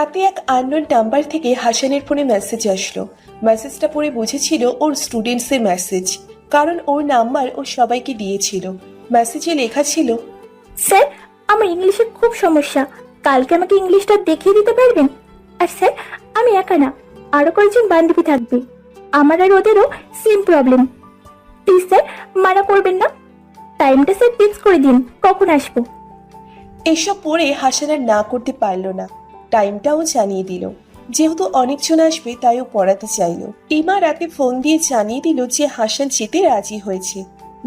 রাতে এক unknown number থেকে হাসানের ফোনে মেসেজ আসলো। মেসেজটা পড়ে বুঝেছিল ওর স্টুডেন্টসের মেসেজ, কারণ ওর নাম্বার ও সবাইকে দিয়েছিল। মেসেজে লেখা ছিল, স্যার, আমার ইংলিশে খুব সমস্যা, কালকে আমাকে ইংলিশটা দেখিয়ে দিতে পারবেন? আর স্যার, আমি একা না, আরো কয়েকজন বান্ধবী থাকবে, আমার আর ওদেরও সেম প্রবলেম। প্লিজ স্যার, মানা করবেন না। টাইমটা স্যার ফিক্স করে দিন, কখন আসবো। এসব পড়ে হাসান আর না করতে পারল না। টাইমটাও জানিয়ে দিল। যেহেতু অনেকজন আসবে তাই ও পড়াতে চাইল। ইমা রাতে ফোন দিয়ে জানিয়ে দিল যে হাসান যেতে রাজি হয়েছে।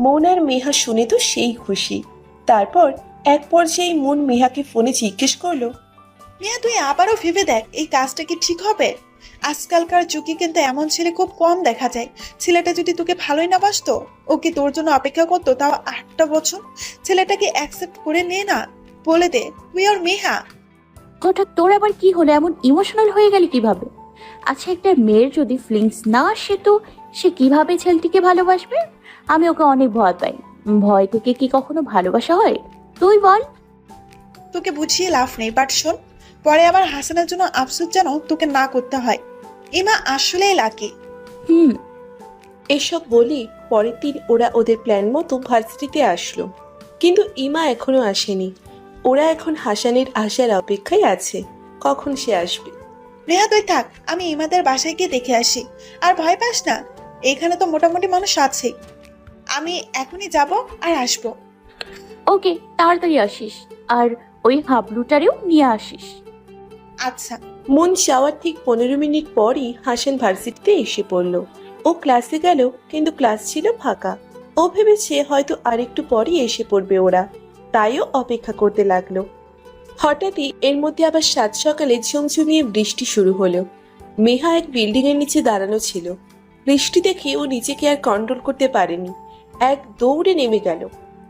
মন আর মেহা শুনে তো সেই খুশি। তারপর এক পর্যায়ে মন মেহাকে ফোনে জিজ্ঞেস করলো, মিয়া, তুই আবারও ভেবে দেখ, এই কাজটা কি ঠিক হবে? আজকালকার যুগে কিন্তু এমন ছেলে খুব কম দেখা যায়। ছেলেটা যদি তোকে ভালোই না বাসতো, ওকে তোর জন্য অপেক্ষা করতো, তাও 8টা বছর, ছেলেটাকে অ্যাকসেপ্ট করে নে না, বলে দে তুই আর মেহা। হঠাৎ তোর আবার কি হলো? এমন ইমোশনাল হয়ে গেলি কিভাবে? আচ্ছা, একটা মেয়ের যদি ফিলিংস না আসে তো সে কিভাবে ছেলেটিকে ভালোবাসবে? আমি ওকে অনেক ভয় পাই। ভয় থেকে কি কখনো ভালোবাসা হয়? তুই বল। তোকে বুঝিয়ে লাভ নেই, বাট শোন, পরে আবার হাসানের জন্য আফসোস যেন তোকে না করতে হয়। ইমা আসলেই লাকি। হুম। এসব বলি পরের দিন ওরা ওদের প্ল্যান মতো ভার্সিটিতে আসলো। কিন্তু ইমা এখনো আসেনি। ওরা এখন হাসানের আসার অপেক্ষায় আছে, কখন সে আসবে। নেহা, তুই থাক, আমি ইমাদের বাসায় গিয়ে দেখে আসি। আর ভয় পাস না, এখানে তো মোটামুটি মানুষ আছে। আমি এখনই যাব আর আসবো। ওকে, তাড়াতাড়ি আসিস। আর ওই হাবলুটারেও নিয়ে আসিস। আচ্ছা। মন যাওয়ার ঠিক 15 মিনিট পরই হাসান ভার্সিটিতে এসে পড়ল। ও ক্লাসে গেল, কিন্তু ক্লাস ছিল ফাঁকা। ও ভেবেছে হয়তো আরেকটু পরই এসে পড়বে ওরা, তাইও অপেক্ষা করতে লাগলো। হঠাৎই এর মধ্যে আবার সাত সকালে ঝুমঝুমিয়ে বৃষ্টি শুরু হলো। মেহা এক বিল্ডিং এর নিচে দাঁড়ানো ছিল। বৃষ্টি দেখে ও নিজেকে আর কন্ট্রোল করতে পারেনি, এক দৌড়ে নেমে গেল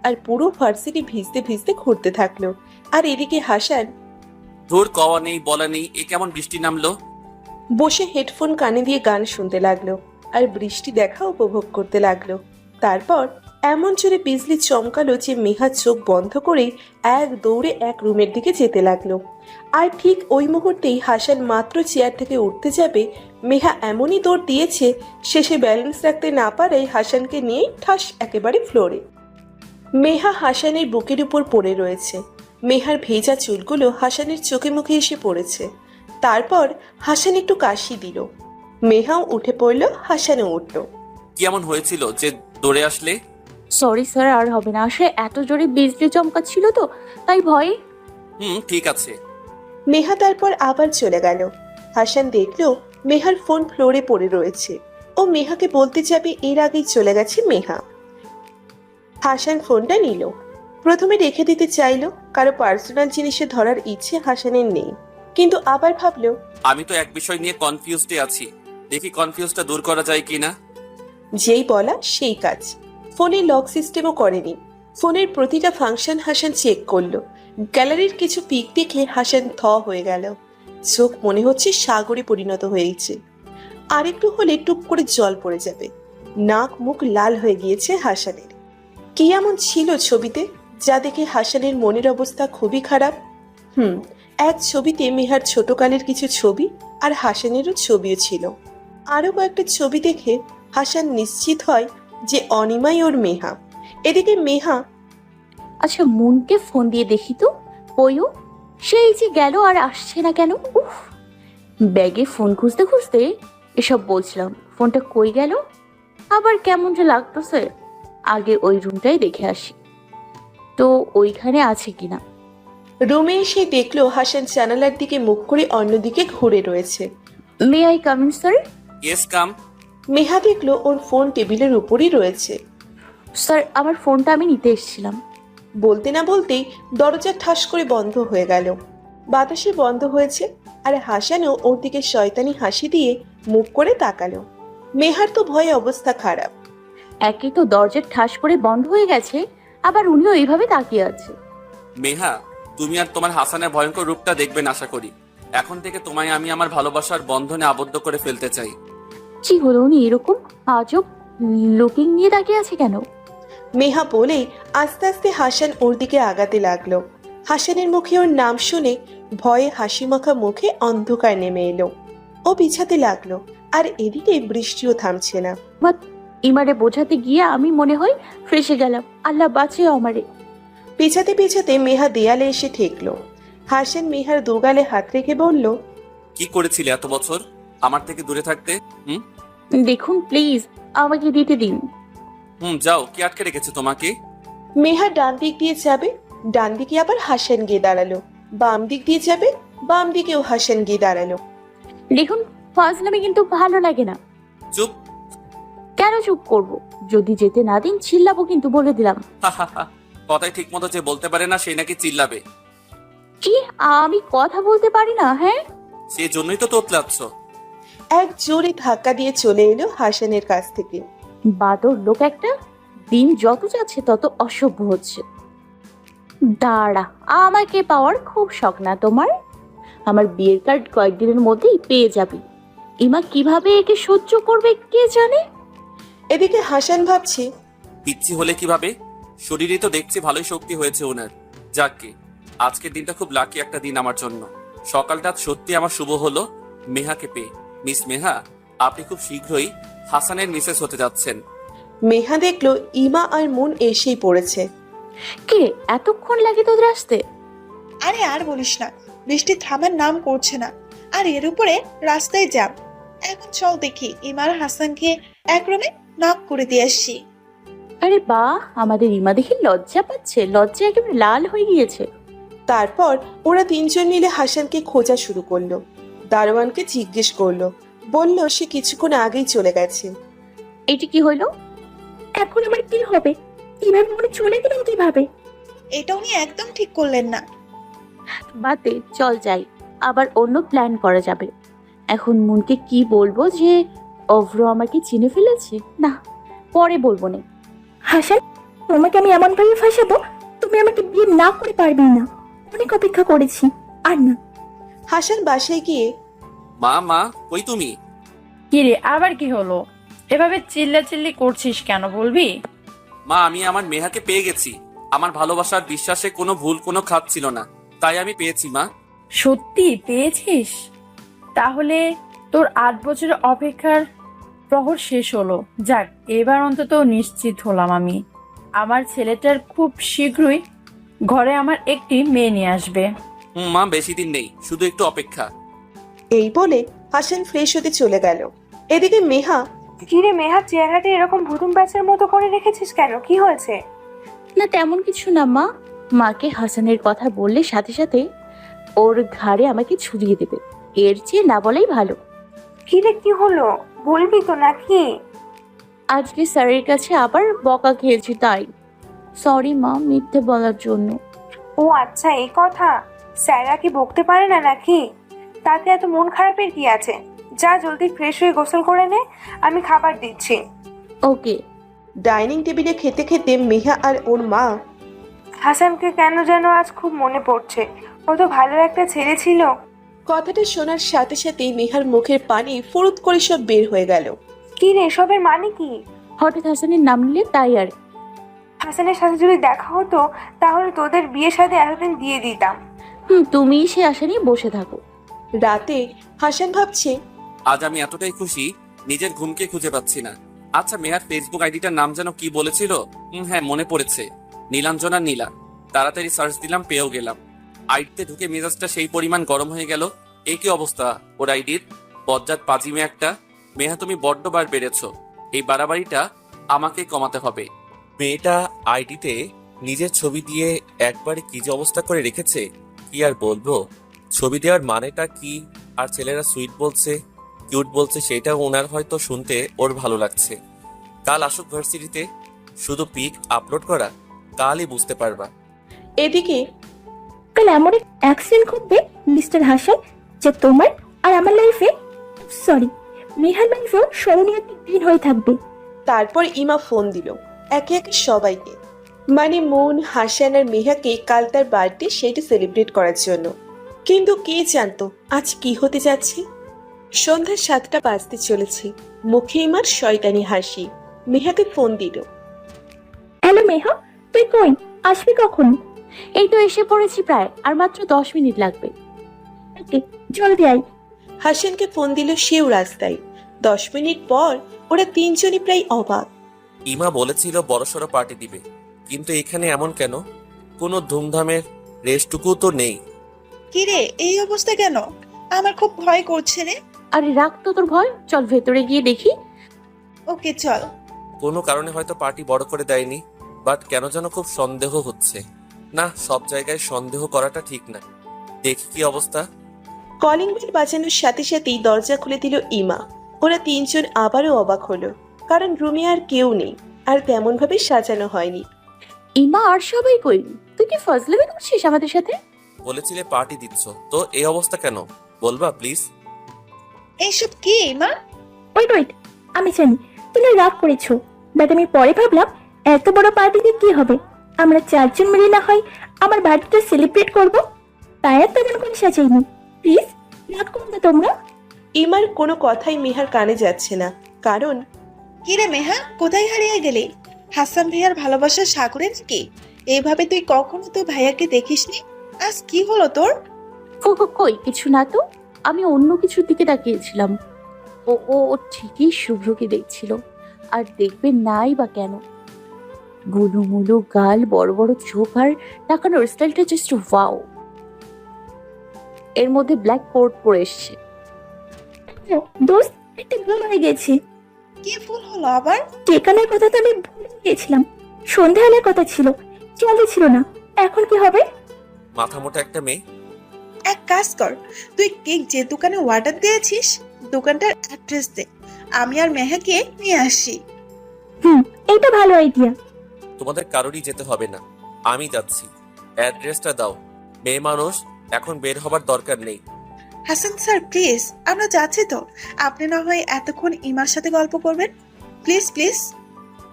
আর পুরো ভার্সিটি ভিজতে ভিজতে ঘুরতে থাকলো। আর এদিকে হাসান ধুর, কওয়া নেই বলা নেই, এ কেমন বৃষ্টি নামলো। বসে হেডফোন কানে দিয়ে গান শুনতে লাগলো আর বৃষ্টি দেখা উপভোগ করতে লাগলো। তারপর এমন জোরে বিজলি চমকালো যে মেহা চোখ বন্ধ করেই এক দৌড়ে এক রুমের দিকে যেতে লাগলো। আর ঠিক ওই মুহূর্তেই হাসান মাত্র চেয়ার থেকে উঠতে যাবে, মেহা এমনই দৌড় দিয়েছে শেষে ব্যালেন্স রাখতে না পারায় হাসানকে নিয়ে ঠাস একেবারে ফ্লোরে। মেহা হাসানের বুকের উপর পড়ে রয়েছে। মেহার ভেজা চুলগুলো হাসানের চোখে মুখে এসে পড়েছে। তারপর হাসান একটু কাশি দিল। মেহাও উঠে পড়ল, হাসানও উঠল। কি এমন হয়েছিল যে দৌড়ে আসলে? সরি স্যার, আর হবে না। আসলে এত জোরে বিজলি চমকাচ্ছিল তো, তাই ভয়ে। ঠিক আছে। মেহা তারপর আবার চলে গেল। হাসান দেখলো মেহার ফোন ফ্লোরে পড়ে রয়েছে। ও মেহাকে বলতে যাবে এর আগেই চলে গেছে মেহা। হাসান ফোনটা নিল। প্রথমে রেখে দিতে চাইলো, কারো পার্সোনাল জিনিসে ধরার ইচ্ছে হাসানের নেই। কিন্তু আবার ভাবলো, আমি তো এক বিষয় নিয়ে কনফিউজডে আছি, দেখি কনফিউজটা দূর করা যায় কিনা। যেই বলা সেই কাজ। ফোনের লক সিস্টেমও করেনি। ফোনের প্রতিটা ফাংশন হাসান চেক করলো। গ্যালারির কিছু পিক দেখে হাসান থ হয়ে গেল। চোখ মনে হচ্ছে সাগরে পরিণত হয়েছে। আরেকটু হলে টুপ করে জল পড়ে যাবে। নাক মুখ লাল হয়ে গিয়েছে হাসানের। কি এমন ছিল ছবিতে যা দেখে হাসানের মনের অবস্থা খুবই খারাপ? এক ছবিতে মেহার ছোটকালের কিছু ছবি আর হাসানেরও ছবিও ছিল। আরো কয়েকটা ছবি দেখে হাসান নিশ্চিত হয় যে অনিমাই ওর মেহা। এদিকে মেহা আচ্ছা, মুনকে ফোন দিয়ে দেখি তো, ওইও সেই যে গেল আর আসছে না কেন? উফ, ব্যাগে ফোন খুঁজতে খুঁজতে এসব বলছিলাম, ফোনটা কই গেল? আবার কেমন যে লাগতেছে। আগে ওই রুমটাই দেখে আসি তো ওইখানে আছে কিনা। রুমে এসে দেখলো হাসান জানালার দিকে মুখ করে অন্যদিকে ঘুরে রয়েছে। May I come in sir? Yes, come. Meha দেখলো ওর ফোন টেবিলের উপরই রয়েছে। স্যার, আমার ফোনটা আমি নিতে এসেছিলাম। বলতে না বলতেই দরজা ঠাস করে বন্ধ হয়ে গেল। বাতাসে বন্ধ হয়েছে আর হাসানও ওর দিকে শয়তানি হাসি দিয়ে মুখ করে তাকালো। মেহার তো ভয়ে অবস্থা খারাপ। একে তো দরজা ঠাস করে বন্ধ হয়ে গেছে, আবার উনিও এইভাবে তাকিয়ে আছে। মেহা, তুমি আর তোমার হাসানের ভয়ঙ্কর রূপটা দেখবেন আশা করি। এখন থেকে তোমায় আমি আমার ভালোবাসার বন্ধনে আবদ্ধ করে ফেলতে চাই। কি হলো, উনি এরকম আজব লুকিং নিয়ে তাকিয়ে আছে কেন? মেহা বলেই আস্তে আস্তে হাসান ওর দিকে আগাতে লাগলো। হাসানের মুখে ওর নাম শুনে ভয়ে হাসিমাখা মুখে অন্ধকার নেমে এলো। ও বিছাতে লাগলো, আর এদিকে বৃষ্টিও থামছে না। ইমারে বোঝাতে গিয়ে আমি মনে হয় ফেসে গেলাম। আল্লাহ বাঁচিয়ে আমারে। পেছাতে পেছাতে মেহা দেয়ালে এসে ঠেকলো। হাসান মেহার দুগালে হাত রেখে বলল, কি করেছিলে এত বছর আমার থেকে দূরে থাকতে? হুম দেখুন প্লিজ, আমাকে দিতে দিন। যাও, কি আটকে রেখেছে তোমাকে? মেহা ডান দিক দিয়ে যাবে, ডান দিকে আবার হাসান গিয়ে দাঁড়ালো। বাম দিক দিয়ে যাবে, বাম দিকেও হাসান গিয়ে দাঁড়ালো। দেখুন, ফাজলামি কিন্তু ভালো লাগে না। চুপ। কেন চুপ করব? যদি যেতে না দিন চিল্লাবো কিন্তু, বলে দিলাম। কথাই ঠিক মতো যে বলতে পারে না সেই নাকি চিল্লাবে। কি, আমি কথা বলতে পারি না? হ্যাঁ, সেই জন্যই তো তোতলাচ্ছ। এক জোরে ধাক্কা দিয়ে চলে এলো হাসানের কাছ থেকে। বাদর লোক একটা। দিন যত যাচ্ছে তত অসভ্য হচ্ছে। দাঁড়া, আমাকে পাওয়ার খুব শখ না তোমার? আমার বিয়ের কার্ড কয়েকদিনের মধ্যেই পেয়ে যাবি। ইমা কিভাবে একে সহ্য করবে কে জানে। এদিকে হাসান ভাবছে, পিচ্ছি হলে কিভাবে? শরীরে তো দেখছি ভালোই শক্তি হয়েছে ওনার। যাকে আজকের দিনটা খুব লাকি একটা দিন আমার জন্য। সকালটা সত্যি আমার শুভ হলো মেহাকে পেয়ে। মিস মেহা, আপনি খুব শীঘ্রই হাসানের মিসেস হতে যাচ্ছেন। মেহা দেখলো ইমা আর মুন এসেই পড়েছে। কে এতক্ষণ লাগে তোদের আসতে? আরে আর বলিস না, বৃষ্টি থামার নাম করছে না, আর এর উপরে রাস্তায় জ্যাম। এখন চল দেখি ইমার হাসানকে এক রুমে নক করে দিয়ে আসছি। আরে বাহ, আমাদের ইমা দেখি লজ্জা পাচ্ছে, লজ্জা একেবারে লাল হয়ে গিয়েছে। তারপর ওরা তিনজন মিলে হাসানকে খোঁজা শুরু করলো। দারোয়ানকে জিজ্ঞেস করলো, বলল সে কিছুক্ষণ আগেই চলে গেছে। এইটা কি হইলো? এখন আমার কি হবে? কিভাবে মনে চলে গেলেন কিভাবে? এটা উনি একদম ঠিক করলেন না। বাতে চল যাই, আবার অন্য প্ল্যান করা যাবে। এখন মনকে কি বলবো যে অভ্র আমাকে চিনে ফেলেছে? না, পরে বলবো না। হাসান, তোমাকে আমি এমন ভাবে ফাঁসাবো তুমি আমাকে বিয়ে না করে পারবে না। অনেক অপেক্ষা করেছি, আর না। হাসান বাসায় গিয়ে, মা মা, কই তুমি? কি রে, আবার কি হলো? এভাবে চিল্লাচিল্লি করছিস কেন বলবি? মা, আমি আমার মেহাকে পেয়ে গেছি। আমার ভালোবাসার বিশ্বাসে কোনো ভুল কোনো খাত ছিল না, তাই আমি পেয়েছি মা। সত্যি পেয়েছিস? তাহলে তোর 8 বছরের অপেক্ষার প্রহর শেষ হলো। যাক, এবার অন্তত নিশ্চিত হলাম আমি। আমার ছেলেটার খুব শীঘ্রই ঘরে আমার একটি মেয়ে নিয়ে আসবে। মা, বেশি দিন নেই, শুধু একটু অপেক্ষা। এই বলে হাসান ফ্রেশ হতে চলে গেল। এদিকে মেহা, কিরে মেহা, চেহারাটা এরকম ভুতুম প্যাচের মতো করে রেখেছিস কেন? কি হয়েছে? না তেমন কিছু না মা। মাকে হাসানের কথা বললে সাথে সাথে ওর ঘাড়ে আমাকে ছুরিয়ে দেবে, এর চেয়ে না বলাই ভালো। কিরে কি হলো, বলবি তো নাকি? আজকে স্যারের কাছে আবার বকা খেয়েছি, তাই সরি মা মিথ্যে বলার জন্য। ও আচ্ছা, এই কথা। স্যাররা কি বকতে পারে না নাকি? তাতে এত মন খারাপের কি আছে? যা জলদি ফ্রেশ হয়ে গোসল করে নে, আমি খাবার দিচ্ছি। ওকে। ডাইনিং টেবিলে খেতে খেতে মেহা আর ওর মা, হাসানকে কেন যেন আজ খুব মনে পড়ছে। ও তো ভালো একটা ছেলে ছিল। কথাটা শোনার সাথে সাথেই মেহার মুখের পানি ফুরুত করে সব বের হয়ে গেল। কি রে, এসবের মানে কি? হঠাৎ হাসানের নাম নিলে তাই আর। হাসানের সাথে যদি দেখা হতো তাহলে তোদের বিয়ের সাথে এতদিন দিয়ে দিতাম। তুমি সে আশা নিয়ে বসে থাকো। রাতে হাসান ভাবছে, আজ আমি এতটাই খুশি নিজের ঘুমকে খুঁজে পাচ্ছি না। আচ্ছা, মেহার ফেসবুক আইডিটার নাম যেন কি বলেছিল? হ্যাঁ, মনে পড়েছে, নীলাঞ্জনা নীলা। তাড়াতাড়ি সার্চ দিলাম, পেয়েও গেলাম। আইডিতে ঢুকে মেজাজটা সেই পরিমাণ গরম হয়ে গেল। এই কি অবস্থা ওর আইডির? বজ্জাত পাজিমে একটা। মেহা, তুমি বড্ড বার বেড়েছো। এই বাড়াবাড়িটা আমাকে কমাতে হবে। মেয়েটা আইডিতে নিজের ছবি দিয়ে একবারে কি যে অবস্থা করে রেখেছে, কি আর বলবো। ছবি দেওয়ার মানেটা কি? আর ছেলেরা সুইট বলছে, কিউট বলছে, সেটা ওনার হয়তো শুনতে ওর ভালো লাগছে। কাল আসুক ভার্সিটিতে, শুধু পিক আপলোড করা, কালই বুঝতে পারবা। এদিকে কাল এমন এক অ্যাক্সিডেন্ট ঘটবে মিস্টার হাসান, যে তোমার আর আমার লাইফে, সরি মেহার লাইফেও স্মরণীয় একটি দিন হয়ে থাকবে। তারপর ইমা ফোন দিল একে একে সবাইকে, মানে মুন, হাসান আর মেহাকে কাল তার বার্থডে সেইটা সেলিব্রেট করার জন্য। কিন্তু কে জানতো আজ কি হতে যাচ্ছে। সন্ধ্যা 7টা বাজতে চলেছে। মুখে ইমার শয়তানি হাসি। মেহাকে ফোন দিল। হ্যালো মেহা, তুই কই? আসবি কখন? এই তো এসে পড়েছি প্রায়, আর মাত্র 10 মিনিট লাগবে। আজকে, জলদি আয়। হাসানকে ফোন দিল সেও রাস্তায়। 10 মিনিট পর ওরা তিনজনই প্রায় অবাক। ইমা বলেছিল বড়সড় পার্টি দিবে, কিন্তু এখানে এমন কেন? কোনো ধুমধামের রেশটুকু তো নেই। কিরে, এই অবস্থা কেন? আমার খুব ভয় করছে রে। আরে রাখ তো তোর ভয়, চল ভেতরে গিয়ে দেখি। ওকে চল। কোনো কারণে হয়তো পার্টি বড় করে দেয়নি, বাট কেন যেন খুব সন্দেহ হচ্ছে। না, সব জায়গায় সন্দেহ করাটা ঠিক না। দেখি কি অবস্থা। কলিং বেল বাজানোর সাথে সাথেই দরজা খুলে দিল ইমা। ওরা তিনজন আবারও অবাক হলো, কারণ রুমে আর কেউ নেই, আর তেমন ভাবে সাজানো হয়নি। ইমা আর সবাই কই? তুই কি ফাজলামি করছিস আমাদের সাথে? বলেছিলে পার্টি দিচ্ছ, তো এই অবস্থা কেন বলবা প্লিজ? এইসব কি মা? ওয়েট, আমি জানি তুমি রাগ করেছো, বাট আমি পরে ভাবলাম এত বড় পার্টিতে কি হবে, আমরা 4 জন মিলে না হয় আমার বার্থডে সেলিব্রেট করব, তাই আর তেমন করে সাজাইনি। প্লিজ রাগ করো না তোমরা। ইমার কোনো কথাই মেহার কানে যাচ্ছে না, কারণ কিরে মেহা, কোথায় হারিয়ে গেলি? হাসান ভাইয়ার ভালোবাসার সাগরে নাকি? এইভাবে তুই কখনো তো ভাইয়াকে দেখিসনি, আজ কি হলো তোর? কই কিছু না তো, আমি অন্য কিছুর দিকে তাকিয়েছিলাম। ও ও ও ঠিকই শুভ্রকে দেখছিল, আর দেখবে নাই বা কেন। গুলুমুলু গাল, বড় বড় চোখ, আর তাকানোর স্টাইলটা জাস্ট ওয়াও। এর মধ্যে ব্ল্যাক কোট পরে এসছে। ও, দোস্ত, একটা ভুল হয়ে গেছে। কি ভুল হলো আবার? কেক আনার কথা তো আমি ভুলে গিয়েছিলাম, সন্ধ্যা আনার কথা ছিল, জলদি ছিল না। এখন কি হবে? মাথা মোটা একটা মেয়ে। এক কাজ কর, তুই কেক যে দোকানে অর্ডার দিয়েছিস দোকানটার অ্যাড্রেস দে, আমি আর মেহাকে নিয়ে আসি। এইটা ভালো আইডিয়া। তোমাদের কারোরই যেতে হবে না, আমি যাচ্ছি। অ্যাড্রেসটা দাও। মেয়ে মানুষ, এখন বের হবার দরকার নেই। হাসান স্যার প্লিজ, আমরা যাচ্ছি তো, আপনি না হয় এতক্ষণ ইমার সাথে গল্প করবেন, প্লিজ প্লিজ।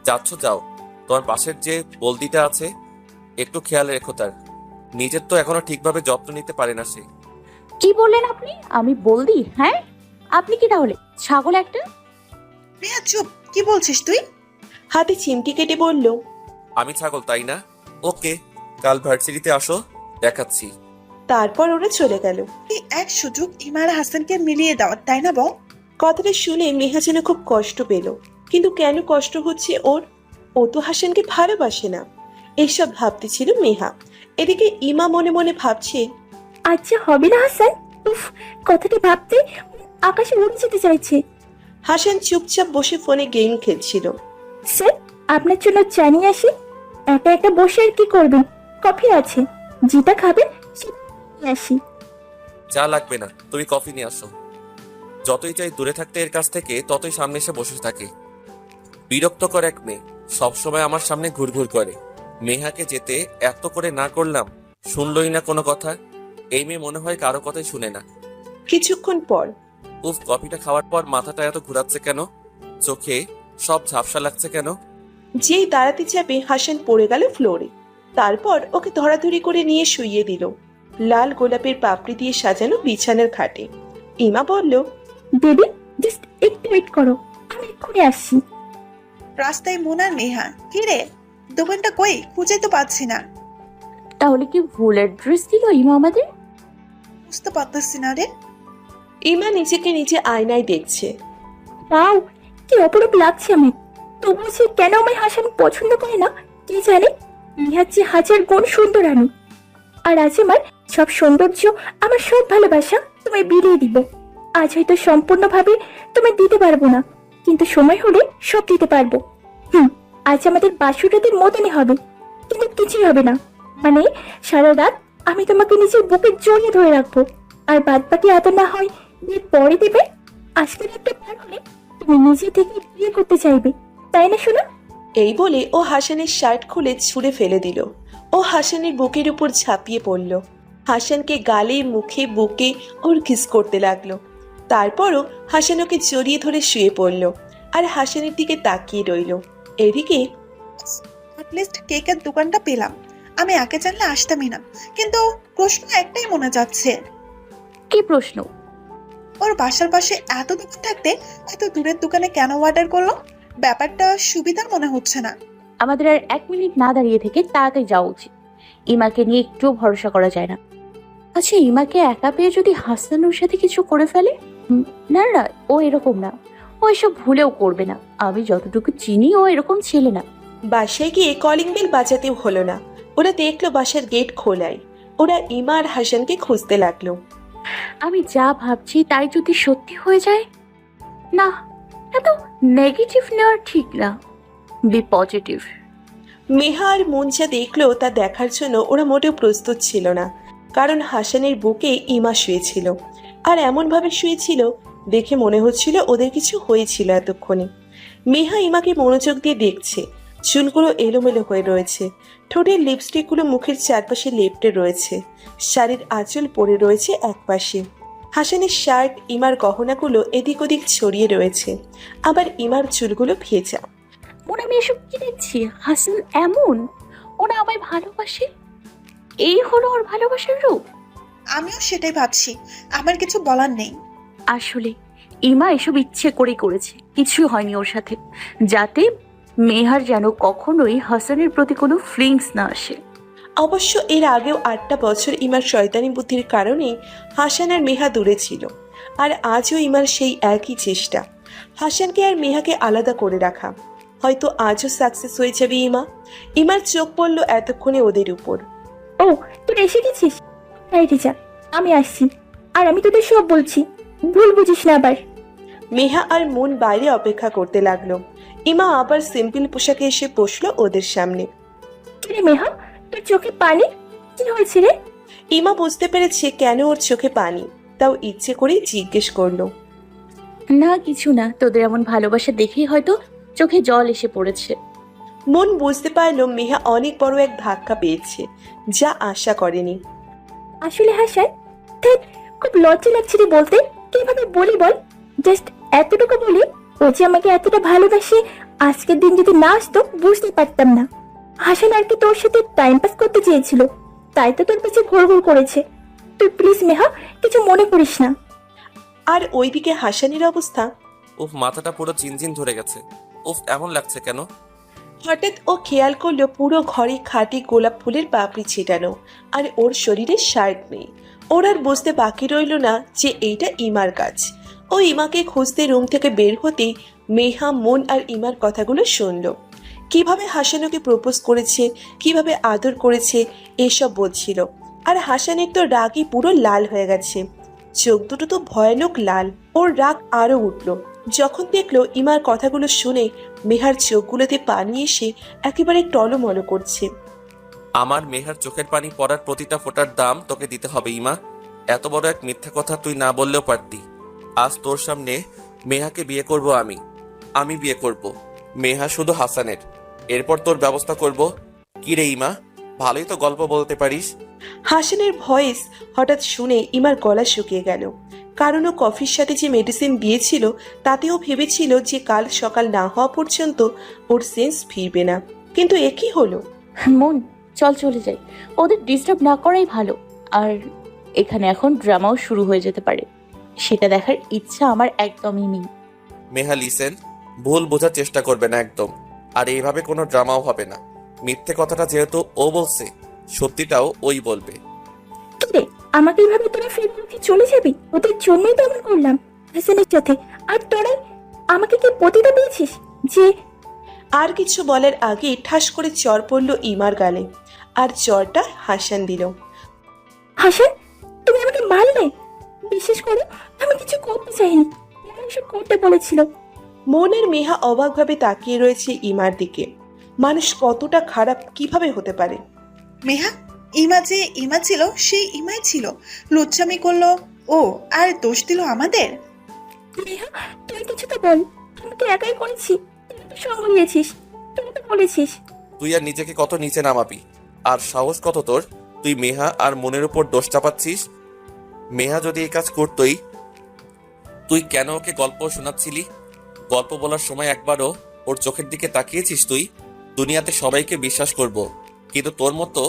যাচ্ছ যাও, তোমার পাশের যে বলদিটা আছে একটু খেয়াল রেখো তার। নিজের তো এখনো ঠিকভাবে যত্ন নিতে পারে না সে। কি বললেন আপনি? আমি বলদি? হ্যাঁ, আপনি কি তাহলে ছাগল একটা? মেহা চুপ, কি বলছিস তুই? হাতে চিমটি কেটে বলল, আমি ছাগল তাই না? ওকে, কাল ভার্সিটিতে আসো, দেখাচ্ছি। তারপর ওরা চলে গেল। এই এক সুযোগ ইমার হাসানকে মিলিয়ে দেওয়ার, তাই না বল? কথাটা শুনে মেহা যেন খুব কষ্ট পেল, কিন্তু কেন কষ্ট হচ্ছে ওর? ও তো হাসানকে ভালোবাসে না, এসব ভাবতে ছিল মেহা। এদিকে ইমা মনে মনে ভাবছে, আচ্ছা হবে না হাসান? উফ, কথাটা ভাবতে আকাশে উড়ে যেতে চাইছে। হাসান চুপচাপ বসে ফোনে গেম খেলছিল। স্যার, আপনার জন্য চা নিয়ে আসি? একা একা বসে আর কি করবেন? কফি আছে, যেটা খাবেন সেটা নিয়ে আসি। চা লাগবে না, তুমি কফি নিয়ে আসো। যতই চাই দূরে থাকতে এর কাছ থেকে, ততই সামনে এসে বসে থাকে। বিরক্তকর এক মেয়ে, সবসময় আমার সামনে ঘুরঘুর করে। মেহাকে যেতে এত করে না করলাম, শুনলই না কোনো কথা। এই মেয়ে মনে হয় কারো কথাই শুনে না। কিছুক্ষণ পর উফ, কফিটা খাওয়ার পর মাথাটা এত ঘুরাচ্ছে কেন? চোখে সব ঝাপসা লাগছে কেন? যেই দাঁড়াতে যাবে হাসান পড়ে গেল ফ্লোরে। তারপর ওকে ধরাধরি করে নিয়ে শুইয়ে দিল লাল গোলাপের পাপড়ি দিয়ে সাজানো বিছানার খাটে। ইমা বলল, বেবি, জাস্ট একটু ওয়েট করো, আমি এক্ষুনি আসছি। রাস্তায় মোনার মেহা, কি রে দোকানটা কই, খুঁজে তো পাচ্ছি না। তাহলে কি ভুল অ্যাড্রেস দিল ইমা আমাদের? বুঝতে পারতেছি না রে। ইমা নিজেকে নিজে আয়নায় দেখছে। ওয়াও, কি অপরূপ লাগছে আমি। তবুও সে কেন আমায় হাসান পছন্দ করে না কে জানে। নিহার চেয়ে 1000 গুণ সুন্দর আমি, আর আজ আমার সব সৌন্দর্য, আমার সব ভালোবাসা তোমায় বিলিয়ে দিব। আজ হয়তো সম্পূর্ণভাবে তোমায় দিতে পারবো না, কিন্তু সময় হলে সব দিতে পারবো। আজ আমাদের বাসুরাতের মতনই হবে, কিন্তু কিছুই হবে না। মানে সারা রাত আমি তোমাকে নিজের বুকে জড়িয়ে ধরে রাখবো, আর বাদ বাকি এত না হয় বিয়ের পরে দেবে। আজকের একটা পার হলে তুমি নিজে থেকে বিয়ে করতে চাইবে, তাই না শোনা? এই বলে ও হাসানের শার্ট খুলে ছুঁড়ে ফেলে দিল। ও হাসানের বুকের উপর ঝাঁপিয়ে পড়ল। হাসানকে গালে, মুখে, বুকে ওর কিস করতে লাগলো। তারপরও হাসান ওকে জড়িয়ে ধরে শুয়ে পড়ল আর হাসানের দিকে তাকিয়ে রইল। এদিকে অ্যাটলিস্ট কেকের দোকানটা পেলাম, আমি আগে জানলে আসতামই না। কিন্তু প্রশ্ন একটাই মনে যাচ্ছে, কি প্রশ্ন? ওর বাসার পাশে এত দোকান থাকতে এত দূরের দোকানে কেন অর্ডার করলো? ব্যাপারটা সুবিধার মনে হচ্ছে না। আমাদের আর 1 মিনিট না দাঁড়িয়ে থেকে তাড়াতাড়ি যাওয়া উচিত। ইমাকে নিয়ে একটু ভরসা করা যায় না। আচ্ছা, ইমাকে একা পেয়ে যদি হাসান ওর সাথে কিছু করে ফেলে? না না, ও এরকম না। ও এসব ভুলেও করবে না। আমি যতটুকু চিনি ও এরকম ছেলে না। বাসায় গিয়ে কলিং বেল বাজাতেও হলো না। ওরা দেখলো বাসার গেট খোলাই। ওরা ইমা আর হাসানকে খুঁজতে লাগলো। আমি যা ভাবছি তাই যদি সত্যি হয়ে যায়, না, এত নেগেটিভ নেওয়া ঠিক না। B positive. মেহা আর মন যা দেখলো তা দেখার জন্য ওরা মোটেও প্রস্তুত ছিল না, কারণ হাসানের বুকে ইমা শুয়েছিল, আর এমনভাবে শুয়েছিল দেখে মনে হচ্ছিল ওদের কিছু হয়েছিল এতক্ষণে। মেহা ইমাকে মনোযোগ দিয়ে দেখছে। চুলগুলো এলোমেলো হয়ে রয়েছে, ঠোঁটের লিপস্টিকগুলো মুখের চারপাশে লেপ্টে রয়েছে, শাড়ির আঁচল পড়ে রয়েছে একপাশে। হাসানের শার্ট, ইমার গহনাগুলো এদিক ওদিক ছড়িয়ে রয়েছে, আবার ইমার চুলগুলো ভেজা। মনে আমি এসব কি দেখছি? হাসান এমন, ওরা আমায় ভালোবাসে? এই হলো ওর ভালোবাসার রূপ? আমিও সেটাই ভাবছি, আমার কিছু বলার নেই। আসলে ইমা এসব ইচ্ছে করেই করেছে, কিছুই হয়নি ওর সাথে, যাতে মেহার যেন কখনোই হাসানের প্রতি কোনো ফিলিংস না আসে। অবশ্য এর আগেও 8টা বছর ইমার শয়তানি বুদ্ধির কারণে হাসান আর মেহা দূরে ছিল, আর আজও ইমার সেই একই চেষ্টা, হাসানকে আর মেহাকে আলাদা করে রাখা। হয়তো আজও সাকসেস হয়ে যাবে ইমা। ইমার চোখ পড়ল এতক্ষণে ওদের উপর। ও, তুই এসে গেছিস? হ্যাঁ রিজা, আমি আসছি। আর আমি তোদের সব বলছি, ভুল বুঝিস না আবার। মেহা আর মন বাইরে অপেক্ষা করতে লাগলো। ইমা আবার সিম্পল পোশাকে এসে বসলো ওদের সামনে। কিরে মেহা, তোর চোখে পানি? কি হয়েছে রে? ইমা বুঝতে পেরেছে কেন ওর চোখে পানি, তাও ইচ্ছে করেই জিজ্ঞেস করলো। না কিছু না, তোদের এমন ভালোবাসা দেখেই হয়তো চোখে জল এসে পড়েছে। মন বুঝতে পারলো মেহা অনেক বড় এক ধাক্কা পেয়েছে, যা আশা করেনি। আসলে হাসান, ধ্যাৎ, খুব লজ্জা লাগছে রে বলতে। কিভাবে বলি বল? জাস্ট এতটুকু বলি, ও যে আমাকে এতটা ভালোবাসে, আজকের দিন যদি না আসতো বুঝতে পারতাম না। হাসান আর কি তোর সাথে টাইম পাস করতে চেয়েছিল, তাই তো তোর কাছে ঘোর ঘোর করেছে। তুই প্লিজ মেহা, কিছু মনে করিস না। আর ওইদিকে হাসানের অবস্থা। উফ, মাথাটা পুরো চিনচিন ধরে গেছে। উফ, এমন লাগছে কেন? হঠাৎ ও খেয়াল করলো পুরো ঘরে খাঁটি গোলাপ ফুলের পাপড়ি ছিটানো, আর ওর শরীরে শার্ট নেই। ওর আর বুঝতে বাকি রইল না যে এইটা ইমার কাজ। ও ইমাকে খুঁজতে রুম থেকে বের হতেই মেহা, মন আর ইমার কথাগুলো শুনলো। কিভাবে হাসান ওকে প্রপোজ করেছে, কিভাবে আদর করেছে, এসব বলছিল। আর হাসানের তো রাগই পুরো লাল হয়ে গেছে, চোখ দুটো তো ভয়ানক লাল। ওর রাগ আরো উঠলো যখন দেখলো ইমার কথাগুলো শুনে মেহার চোখগুলোতে পানি এসে একেবারে টলমলো করছে। আমার মেহার চোখের পানি পড়ার প্রতিটা ফোঁটার দাম তোকে দিতে হবে ইমা। এত বড় এক মিথ্যা কথা তুই না বললেও পারতি। আজ তোর সামনে মেহাকে বিয়ে করব আমি বিয়ে করব মেহা শুধু হাসানের। এরপর তোর ব্যবস্থা করব। কি রে ইমা, ভালোই তো গল্প বলতে পারিস। হাসানের ভয়েস হঠাৎ শুনে ইমার গলা শুকিয়ে গেল, কারণ ও কফির সাথে যে মেডিসিন দিয়েছিল তাতেও ভেবেছিল যে কাল সকাল না হওয়া পর্যন্ত ওর সেন্স ফিরবে না, কিন্তু এ কি হলো? মন, চল চলে যাই, ওদের ডিস্টার্ব না করাই ভালো। আর এখানে এখন ড্রামাও শুরু হয়ে যেতে পারে, সেটা দেখার ইচ্ছা আমার একদমই নেই। মেহা লিসেন, ভুল বোঝার চেষ্টা করবে না একদম। আর এইভাবে কোনো ড্রামাও হবে না। মিথ্যে কথাটা যেহেতু ও বলছে, সত্যিটাও ওই বলবে। কিরে, আমাকে এইভাবে তোরা ফেলে রেখে চলে যাবি? ওদের জন্যই তো এমন করলাম হাসানের সাথে। আর তোরাই আমাকে কি পতিতা পেয়েছিস যে? আর কিছু বলার আগে ঠাস করে চর পড়ল ইমার গালে, আর চরটা হাসান দিল। হাসান, তুমি আমাকে মারলে? বিশেষ করে আমি কিছু করতে চাইনি, এমন এসব করতে বলেছিল। মন আর মেহা অবাকভাবে তাকিয়ে রয়েছে ইমার দিকে। মানুষ কতটা খারাপ কিভাবে হতে পারে? মেহা, ইমা যে ইমা ছিল সেই ইমাই ছিল, লুচ্চামি করলো ও, আর দোষ দিল আমাদের। নেহা, তুই কিছু তো বল। আমি তো একাই করেছি, তুই তো সঙ্গ নিয়েছিস, তুই তো বলেছিস। তুই আর নিজেকে কত নিচে নামাবি? আর সাহস কত তোর? তুই মেহা আর মনের উপর দোষ চাপাচ্ছিস। মেহা যদি এই কাজ করতই, তুই কেন ওকে গল্প শোনাচ্ছিলি? গল্প বলার সময় একবারও ওর চোখের দিকে তাকিয়েছিস তুই? দুনিয়াতে সবাইকে বিশ্বাস করব, কিন্তু তোর মতো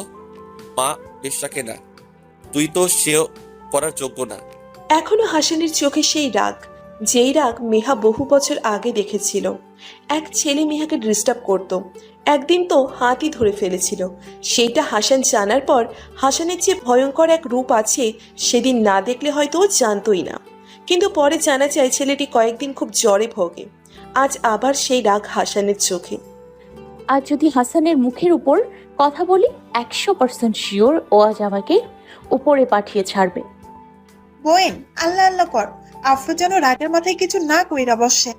মা বিশ্বাসকে না। তুই তো সেও করার যোগ্য না। এখনো হাসানের চোখে সেই রাগ। যেই রাগ মেহা বহু বছর আগে দেখেছিল। এক ছেলে মেহাকে ডিস্টার্ব করত। একদিন তো হাতই ধরে ফেলেছিল। সেইটা হাসান জানার পর হাসানের যে ভয়ঙ্কর এক রূপ আছে সেদিন না দেখলে হয়তো ও জানতোই না। কিন্তু পরে জানা যায় ছেলেটি কয়েকদিন খুব জ্বরে ভোগে। আজ আবার সেই রাগ হাসানের চোখে। আর যদি হাসানের মুখের উপর কথা বলি 100% শিওর ও আজ আমাকে উপরে পাঠিয়ে ছাড়বে। বোন, আল্লাহ আল্লাহ কর, আফরোজ যেন রাগের মাথায় কিছু না কইরা বসে।